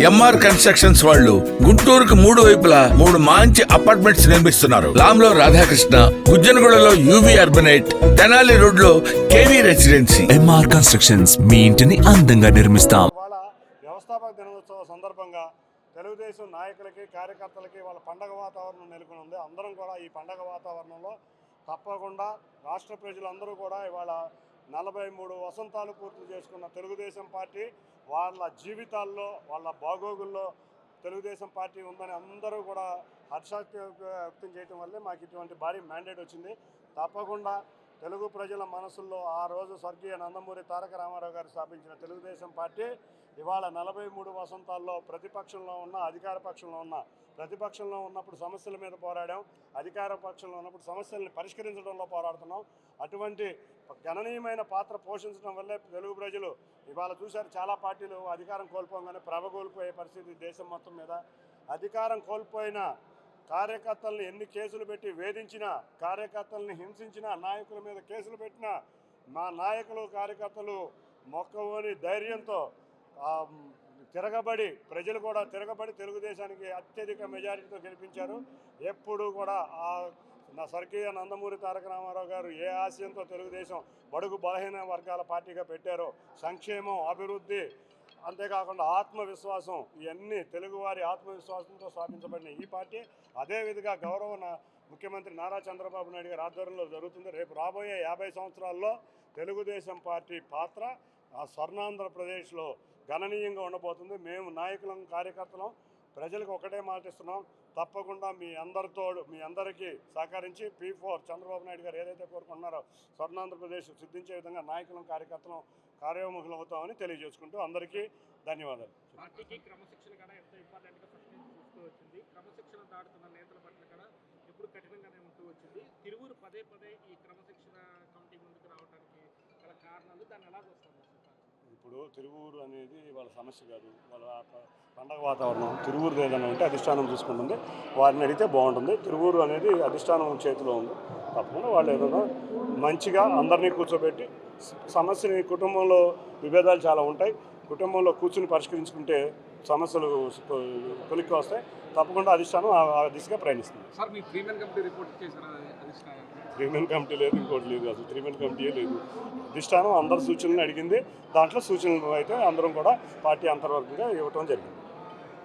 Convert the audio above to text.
MR constructions వాళ్ళు గుంటూరుకు 3 వైపులా 3 మంచి అపార్ట్మెంట్స్ నిర్మిస్తున్నారు. లాంలో రాధాకృష్ణ, గుజ్జనగూడలో యువి అర్బనైట్, తెనాలి రోడ్ లో కేవీ రెసిడెన్సీ. ఎంఆర్ కన్స్ట్రక్షన్స్ మీ ఇంటిని అందంగా నిర్మిస్తాం. వ్యవస్థాపక దినోత్సవ సందర్భంగా తెలుగుదేశం నాయకులకి కార్యకర్తలకి వాళ్ళ పండగ వాతావరణం నెలకొని ఉంది. అందరం కూడా ఈ పండగ వాతావరణంలో తప్పకుండా రాష్ట్ర ప్రజలందరూ కూడా ఇవాళ 43 వసంతాలు పూర్తి చేసుకున్న తెలుగుదేశం పార్టీ వాళ్ళ జీవితాల్లో వాళ్ళ బాగోగుల్లో తెలుగుదేశం పార్టీ ఉందని అందరూ కూడా హర్షాతి వ్యక్తం చేయడం వల్లే మాకు ఇటువంటి భారీ మ్యాండేట్ వచ్చింది. తప్పకుండా తెలుగు ప్రజల మనసుల్లో ఆ రోజు స్వర్గీయ నందమూరి తారక రామారావు గారు స్థాపించిన తెలుగుదేశం పార్టీ ఇవాళ 43 వసంతాల్లో ప్రతిపక్షంలో ఉన్న అధికార పక్షంలో ఉన్న ప్రతిపక్షంలో ఉన్నప్పుడు సమస్యల మీద పోరాడాం, అధికార పక్షంలో ఉన్నప్పుడు సమస్యల్ని పరిష్కరించడంలో పోరాడుతున్నాం. అటువంటి గణనీయమైన పాత్ర పోషించడం వల్లే తెలుగు ప్రజలు ఇవాళ చూశారు. చాలా పార్టీలు అధికారం కోల్పోగానే ప్రభ కోల్పోయే పరిస్థితి దేశం మొత్తం మీద. అధికారం కోల్పోయిన కార్యకర్తల్ని ఎన్ని కేసులు పెట్టి వేధించినా, కార్యకర్తల్ని హింసించినా, నాయకుల మీద కేసులు పెట్టినా మా నాయకులు కార్యకర్తలు మొక్కవోని ధైర్యంతో తిరగబడి ప్రజలు కూడా తిరగబడి తెలుగుదేశానికి అత్యధిక మెజారిటీతో గెలిపించారు. ఎప్పుడు కూడా నా స్వర్గీయ నందమూరి తారక రామారావు గారు ఏ ఆశయంతో తెలుగుదేశం బడుగు బలహీన వర్గాల పార్టీగా పెట్టారో సంక్షేమం, అభివృద్ధి, అంతేకాకుండా ఆత్మవిశ్వాసం, ఇవన్నీ తెలుగువారి ఆత్మవిశ్వాసంతో స్థాపించబడిన ఈ పార్టీ అదేవిధంగా గౌరవ ముఖ్యమంత్రి నారా చంద్రబాబు నాయుడు గారి ఆధ్వర్యంలో జరుగుతుంది. రేపు రాబోయే 50 సంవత్సరాల్లో తెలుగుదేశం పార్టీ పాత్ర ఆ స్వర్ణాంధ్రప్రదేశ్లో గణనీయంగా ఉండబోతుంది. మేము నాయకులం, కార్యకర్తలం ప్రజలకు ఒకటే మాటిస్తున్నాం, తప్పకుండా మీ అందరికీ సహకరించి P4 చంద్రబాబు నాయుడు గారు ఏదైతే కోరుకుంటున్నారో స్వర్ణాంధ్రప్రదేశ్ సిద్ధించే విధంగా నాయకులం, కార్యకర్తలం కార్యోముఖులు అవుతామని తెలియజేసుకుంటూ అందరికీ ధన్యవాదాలు. పార్టీకి క్రమశిక్షణ కూడా ఎంతో ఇంపార్టెంట్గా ఫస్ట్ నుంచి చూస్తూ వచ్చింది. క్రమశిక్షణ దాటుతున్న నేతల పట్ల కూడా ఎప్పుడు కఠినంగానే ఉంటూ వచ్చింది. తిరువురు పదే ఈ క్రమశిక్షణ కమిటీ ముందుకు రావడానికి గల కారణాలు, దాన్ని ఎలా చూస్తారు? ఇప్పుడు తిరువూరు అనేది వాళ్ళ సమస్య కాదు, వాళ్ళ పండగ వాతావరణం. తిరువూరు ఏదైనా ఉంటే అధిష్టానం చూసుకుంటుంది, వారిని అడిగితే బాగుంటుంది. తిరువూరు అనేది అధిష్టానం చేతిలో ఉంది. తప్పకుండా వాళ్ళు ఏదైనా మంచిగా అందరినీ కూర్చోబెట్టి సమస్యని, కుటుంబంలో విభేదాలు చాలా ఉంటాయి, కుటుంబంలో కూర్చుని పరిష్కరించుకుంటే సమస్యలు కొలిక్కి వస్తాయి. తప్పకుండా అధిష్టానం ఆ దిశగా ప్రయాణిస్తుంది. సార్, మీ 3 మెన్ కమిటీ రిపోర్ట్ చేశారా అధిష్టానం? 3 మెన్ కమిటీ లేదు, ఇంకోటి లేదు, అసలు 3 మెన్ కమిటీయే లేదు. అధిష్టానం అందరి సూచనలు అడిగింది, దాంట్లో సూచనలు అయితే అందరం కూడా పార్టీ అంతర్వర్గంగా ఇవ్వటం జరిగింది.